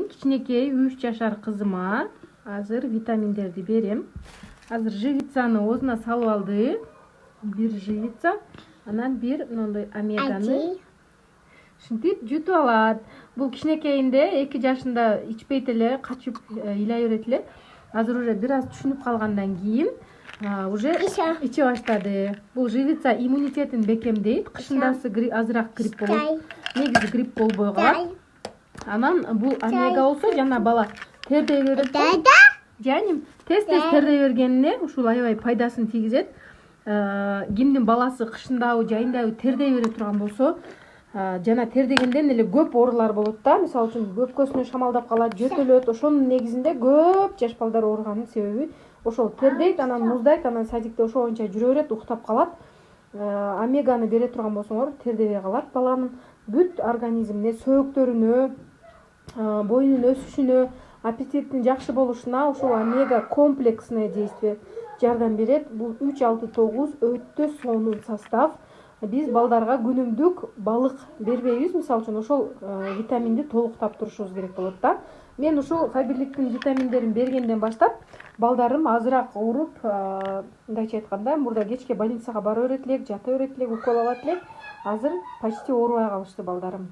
Кичинекей 3 жашар кызыма азыр витаминдерди берем. Азыр жывицаны оозуна салып алды. Бир жывица, анан бир мындай омеганы. Ушинтип жутуп алат. Бул кичинекейинде 2 жашында ичпейт эле, качып ыйлай берет эле. Азыр уже бир аз түшүнүп калгандан кийин уже иче баштады. Бул живица иммунитетин бекемдейт. Кышындасы азыраак грипп болот. Негизи грипп болбой калат. Анан бул омега болсо жана бала тердей берет. Жаным, тез тердей бергенине ушул аябай пайдасын тийгизет. Кимдин баласы кышындабы, жайындабы тердей бере турган болсо, жана тердегенден эле көп оорулар болот да. Мисалы үчүн көпкөсүнө шамалдап калат, жөтөлөт. Ошонун негизинде көп жаш балдар ооруганын себеби ошол тердейт, анан муздайт, анан садикте ошо боюнча жүрө берет, уктап калат. Омеганы бере турган болсоңор тердебей калат. Баланын бүт организмине, сөөктөрүнө, боюнун өсүшүнө, аппетиттин жакшы болушуна ушул омега комплексное действие жардам берет. Бул 3-6-9 өтө сонун состав. Биз балдарга күнүмдүк балык бербейбиз. Мисалы үчүн ошол витаминди толуктап турушубуз керек болот да. Мен ушул Фаберликтин витаминдерин бергенден баштап балдарым азыраак ооруп, мындайча айтканда, мурда кечке больницага бара берет элек, жата берет элек, укол алат элек. Азыр почти оорубай калышты балдарым.